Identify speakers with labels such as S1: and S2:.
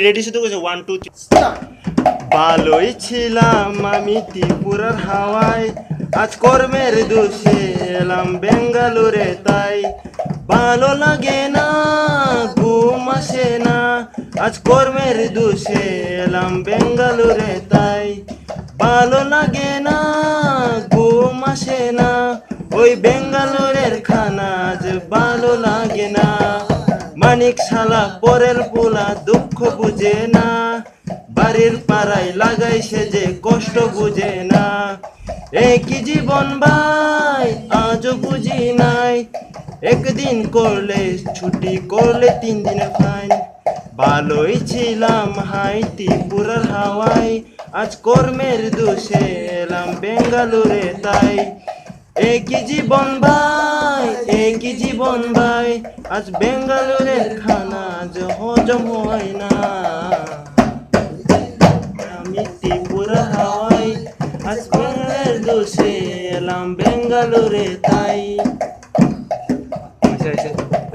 S1: Ready শুধু কইছে 1 2 3 ভালোই ছিলাম আমি ত্রিপুরার হাওয়ায়, আজ কর্মের দোষে এলাম বেঙ্গালুরে তাই। ভালো লাগে না, ঘুম আসে না, আজ কর্মের দোষে এলাম বেঙ্গালুরে তাই। ভালো লাগে না, ঘুম আসে না, ওই বেঙ্গালুরের খানা আজ ভালো লাগে না। মানিক শালা পরের পোলা দুঃখ বুঝে না, বাড়ির পাড়ায় লাগাইছে যে কষ্ট বুঝে না। একই জীবন ভাই আজও বুঝি নাই, একদিন করলে ছুটি করলে 3 দিনের ফাইন। ভালোই ছিলাম হাই ত্রিপুরার হাওয়ায়, আজ কর্মের দোষে এলাম বেঙ্গালুরে তাই। একই জীবন ভাই একই জীবন ভাই, আজ বেঙ্গালুরের খানা আজ হজম হয় না। আমি ত্রিপুরা হাওয়াই, আজ বেঙ্গালের দোষে এলাম বেঙ্গালুরে তাই।